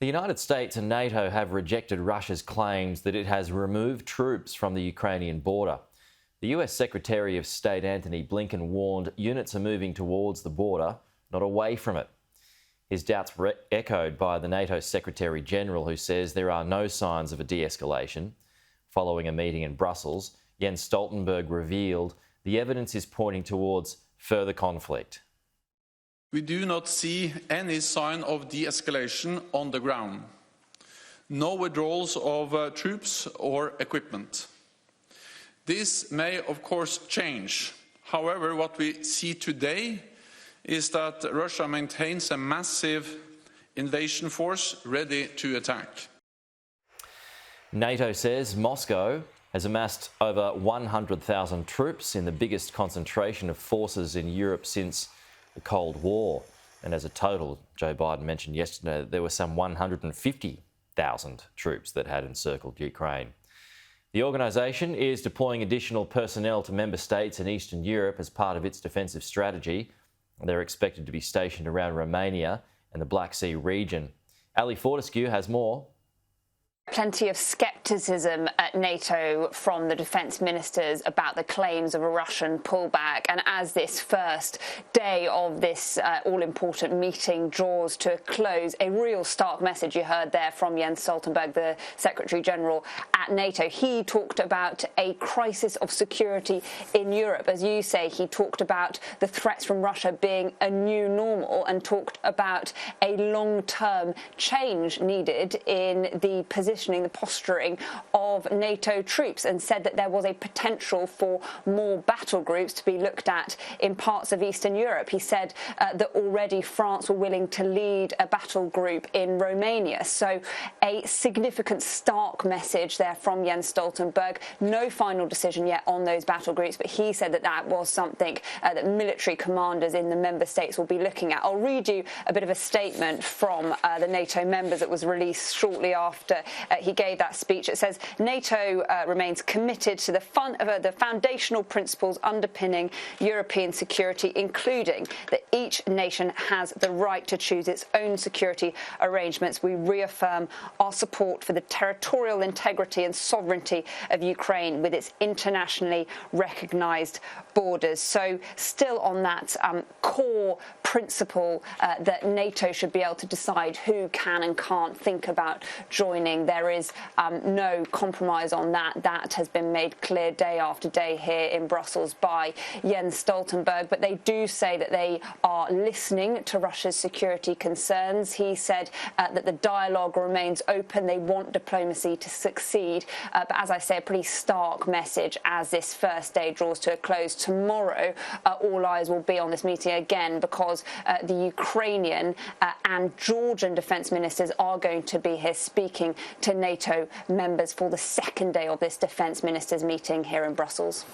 The United States and NATO have rejected Russia's claims that it has removed troops from the Ukrainian border. The US Secretary of State Antony Blinken warned units are moving towards the border, not away from it. His doubts were echoed by the NATO Secretary-General, who says there are no signs of a de-escalation. Following a meeting in Brussels, Jens Stoltenberg revealed the evidence is pointing towards further conflict. We do not see any sign of de-escalation on the ground. No withdrawals of troops or equipment. This may, of course, change. However, what we see today is that Russia maintains a massive invasion force ready to attack. NATO says Moscow has amassed over 100,000 troops in the biggest concentration of forces in Europe since the Cold War. And as a total, Joe Biden mentioned yesterday that there were some 150,000 troops that had encircled Ukraine. The organisation is deploying additional personnel to member states in Eastern Europe as part of its defensive strategy. They're expected to be stationed around Romania and the Black Sea region. Ali Fortescue has more. Plenty of scepticism at NATO from the defence ministers about the claims of a Russian pullback. And as this first day of this all-important meeting draws to a close, a real stark message you heard there from Jens Stoltenberg, the Secretary-General at NATO. He talked about a crisis of security in Europe. As you say, he talked about the threats from Russia being a new normal and talked about a long-term change needed in the position, the posturing of NATO troops, and said that there was a potential for more battle groups to be looked at in parts of Eastern Europe. He said that already France were willing to lead a battle group in Romania. So a significant, stark message there from Jens Stoltenberg. No final decision yet on those battle groups, but he said that that was something that military commanders in the member states will be looking at. I'll read you a bit of a statement from the NATO members that was released shortly after he gave that speech. It says NATO remains committed to the foundational principles underpinning European security, including that each nation has the right to choose its own security arrangements. We reaffirm our support for the territorial integrity and sovereignty of Ukraine with its internationally recognised borders. So still on that core principle that NATO should be able to decide who can and can't think about joining. There is no compromise on that. That has been made clear day after day here in Brussels by Jens Stoltenberg. But they do say that they are listening to Russia's security concerns. He said that the dialogue remains open. They want diplomacy to succeed. But as I say, a pretty stark message as this first day draws to a close. Tomorrow, all eyes will be on this meeting again because the Ukrainian and Georgian defence ministers are going to be here speaking to NATO members for the second day of this defence ministers meeting here in Brussels.